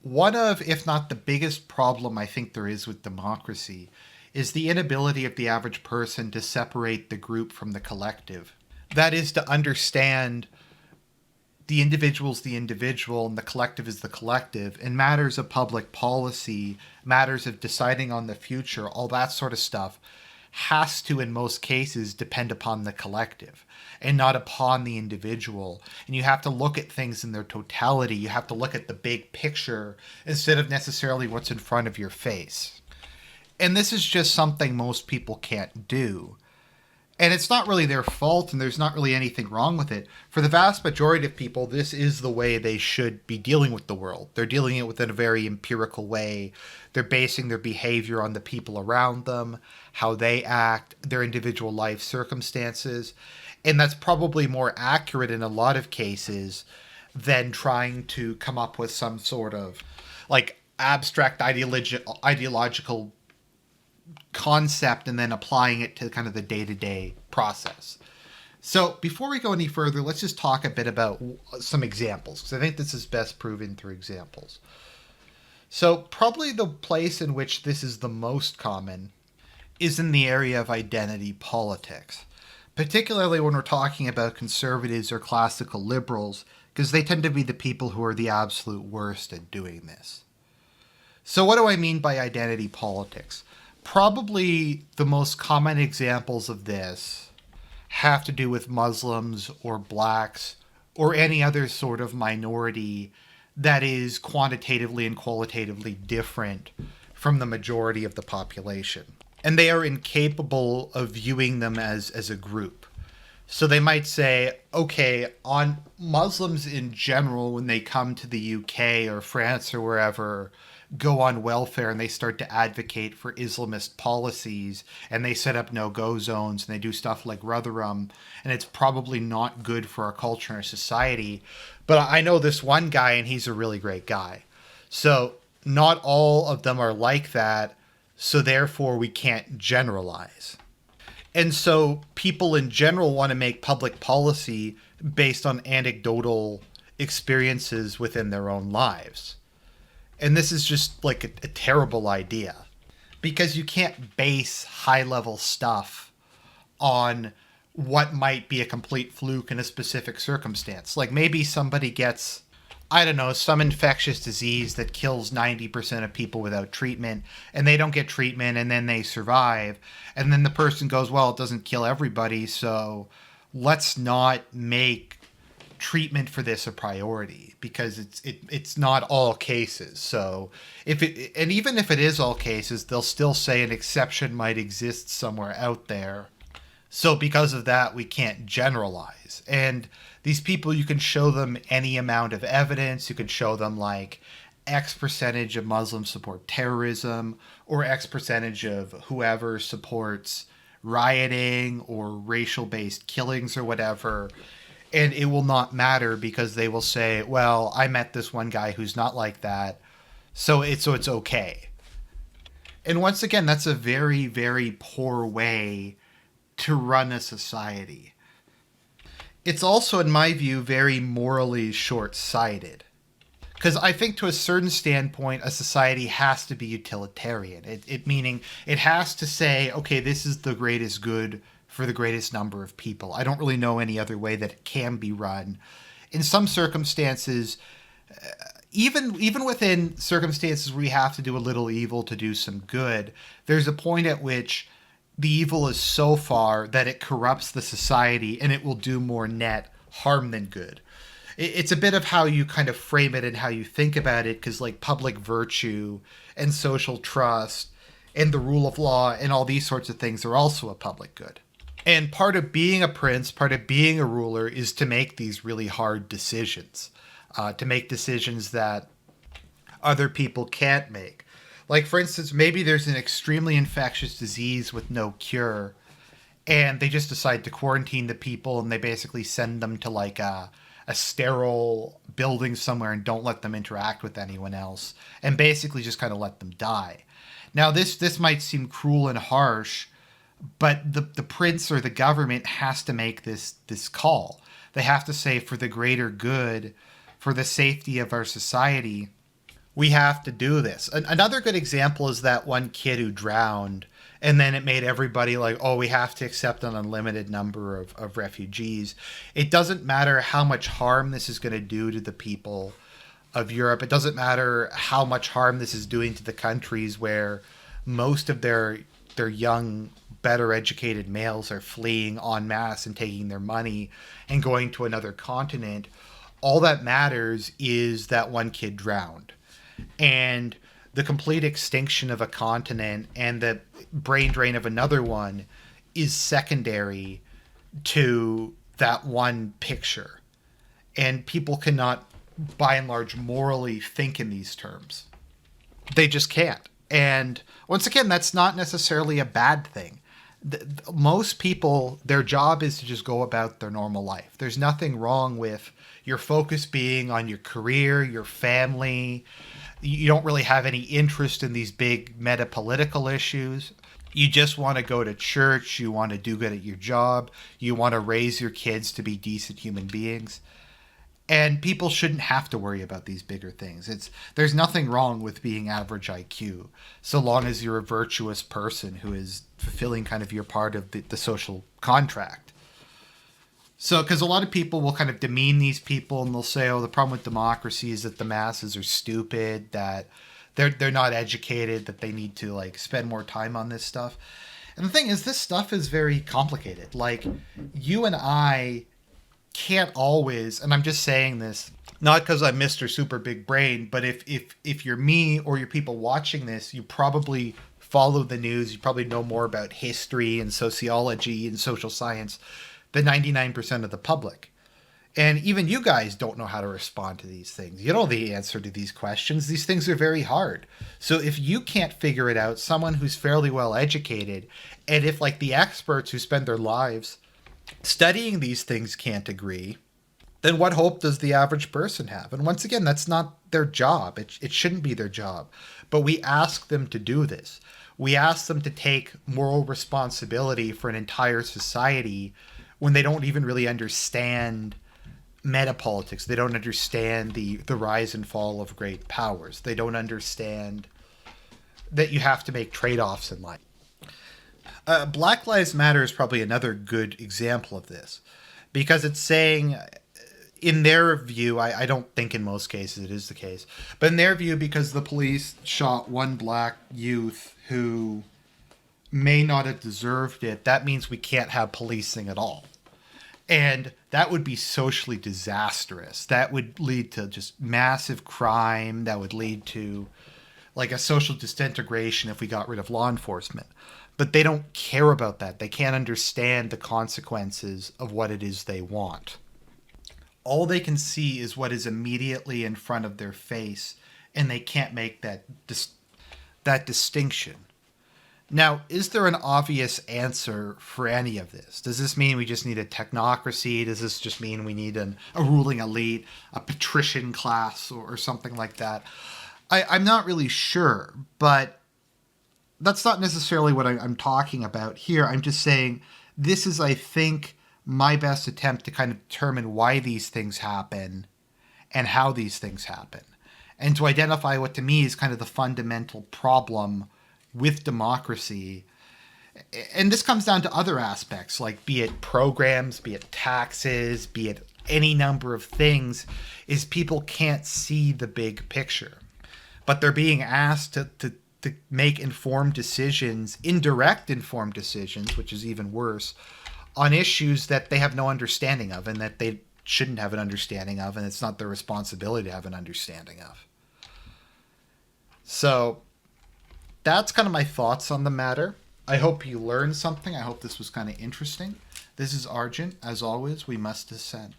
One of, if not the biggest problem I think there is with democracy, is the inability of the average person to separate the group from the collective. That is, to understand the individual is the individual and the collective is the collective. In matters of public policy, matters of deciding on the future, all that sort of stuff has to, in most cases, depend upon the collective and not upon the individual. And you have to look at things in their totality. You have to look at the big picture instead of necessarily what's in front of your face. And this is just something most people can't do. And it's not really their fault, and there's not really anything wrong with it. For the vast majority of people, this is the way they should be dealing with the world. They're dealing it within a very empirical way. They're basing their behavior on the people around them, how they act, their individual life circumstances. And that's probably more accurate in a lot of cases than trying to come up with some sort of like abstract ideological concept and then applying it to kind of the day-to-day process. So before we go any further, let's just talk a bit about some examples, because I think this is best proven through examples. So probably the place in which this is the most common is in the area of identity politics, particularly when we're talking about conservatives or classical liberals, because they tend to be the people who are the absolute worst at doing this. So what do I mean by identity politics? Probably the most common examples of this have to do with Muslims or blacks or any other sort of minority that is quantitatively and qualitatively different from the majority of the population. And they are incapable of viewing them as a group. So they might say, okay, on Muslims in general, when they come to the UK or France or wherever, go on welfare and they start to advocate for Islamist policies and they set up no-go zones and they do stuff like Rotherham, and it's probably not good for our culture and our society. But I know this one guy and he's a really great guy. So not all of them are like that, so therefore we can't generalize. And so people in general want to make public policy based on anecdotal experiences within their own lives. And this is just like a terrible idea, because you can't base high level stuff on what might be a complete fluke in a specific circumstance. Like maybe somebody gets, I don't know, some infectious disease that kills 90% of people without treatment, and they don't get treatment and then they survive. And then the person goes, well, it doesn't kill everybody, so let's not make treatment for this a priority, because it's not all cases. So and even if it is all cases, they'll still say an exception might exist somewhere out there. So because of that, we can't generalize. And these people, you can show them any amount of evidence. You can show them like X percentage of Muslims support terrorism, or X percentage of whoever supports rioting or racial-based killings or whatever. And it will not matter, because they will say, well, I met this one guy who's not like that, so it's okay. And once again, that's a very, very poor way to run a society. It's also, in my view, very morally short-sighted. Because I think to a certain standpoint, a society has to be utilitarian. It meaning it has to say, okay, this is the greatest good for the greatest number of people. I don't really know any other way that it can be run. In some circumstances, even within circumstances where we have to do a little evil to do some good, there's a point at which the evil is so far that it corrupts the society and it will do more net harm than good. It's a bit of how you kind of frame it and how you think about it, because like public virtue and social trust and the rule of law and all these sorts of things are also a public good. And part of being a prince, part of being a ruler, is to make these really hard decisions, to make decisions that other people can't make. Like, for instance, maybe there's an extremely infectious disease with no cure, and they just decide to quarantine the people, and they basically send them to like a sterile building somewhere and don't let them interact with anyone else, and basically just kind of let them die. Now, this might seem cruel and harsh, but the prince or the government has to make this call. They have to say, for the greater good, for the safety of our society, we have to do this. Another good example is that one kid who drowned, and then it made everybody like, oh, we have to accept an unlimited number of refugees. It doesn't matter how much harm this is going to do to the people of Europe. It doesn't matter how much harm this is doing to the countries where most of their young, better educated males are fleeing en masse and taking their money and going to another continent. All that matters is that one kid drowned. And the complete extinction of a continent and the brain drain of another one is secondary to that one picture. And people cannot, by and large, morally think in these terms. They just can't. And once again, that's not necessarily a bad thing. Most people, their job is to just go about their normal life. There's nothing wrong with your focus being on your career, your family. You don't really have any interest in these big meta-political issues. You just want to go to church. You want to do good at your job. You want to raise your kids to be decent human beings. And people shouldn't have to worry about these bigger things. There's nothing wrong with being average IQ, so long as you're a virtuous person who is fulfilling kind of your part of the social contract. So, because a lot of people will kind of demean these people and they'll say, oh, the problem with democracy is that the masses are stupid, that they're not educated, that they need to like spend more time on this stuff. And the thing is, this stuff is very complicated. Like, you and I can't always, and I'm just saying this not because I'm Mr. Super Big Brain, but if you're me or you're people watching this, you probably follow the news, you probably know more about history and sociology and social science than 99% of the public. And even you guys don't know how to respond to these things. You don't know the answer to these questions. These things are very hard. So if you can't figure it out, someone who's fairly well educated, and if like the experts who spend their lives studying these things can't agree, then what hope does the average person have? And once again, that's not their job. It shouldn't be their job. But we ask them to do this. We ask them to take moral responsibility for an entire society when they don't even really understand metapolitics. They don't understand the rise and fall of great powers. They don't understand that you have to make trade-offs in life. Black Lives Matter is probably another good example of this, because it's saying, in their view, I don't think in most cases it is the case, but in their view, because the police shot one black youth who may not have deserved it, that means we can't have policing at all. And that would be socially disastrous. That would lead to just massive crime. That would lead to like a social disintegration if we got rid of law enforcement. But they don't care about that. They can't understand the consequences of what it is they want. All they can see is what is immediately in front of their face, and they can't make that distinction. Now, is there an obvious answer for any of this? Does this mean we just need a technocracy? Does this just mean we need a ruling elite, a patrician class, or something like that? I'm not really sure, but that's not necessarily what I'm talking about here. I'm just saying this is, I think, my best attempt to kind of determine why these things happen and how these things happen, and to identify what to me is kind of the fundamental problem with democracy. And this comes down to other aspects, like be it programs, be it taxes, be it any number of things, is people can't see the big picture. But they're being asked to make informed decisions, indirect informed decisions, which is even worse, on issues that they have no understanding of and that they shouldn't have an understanding of, and it's not their responsibility to have an understanding of. So that's kind of my thoughts on the matter. I hope you learned something. I hope this was kind of interesting. This is Argent. As always, we must dissent.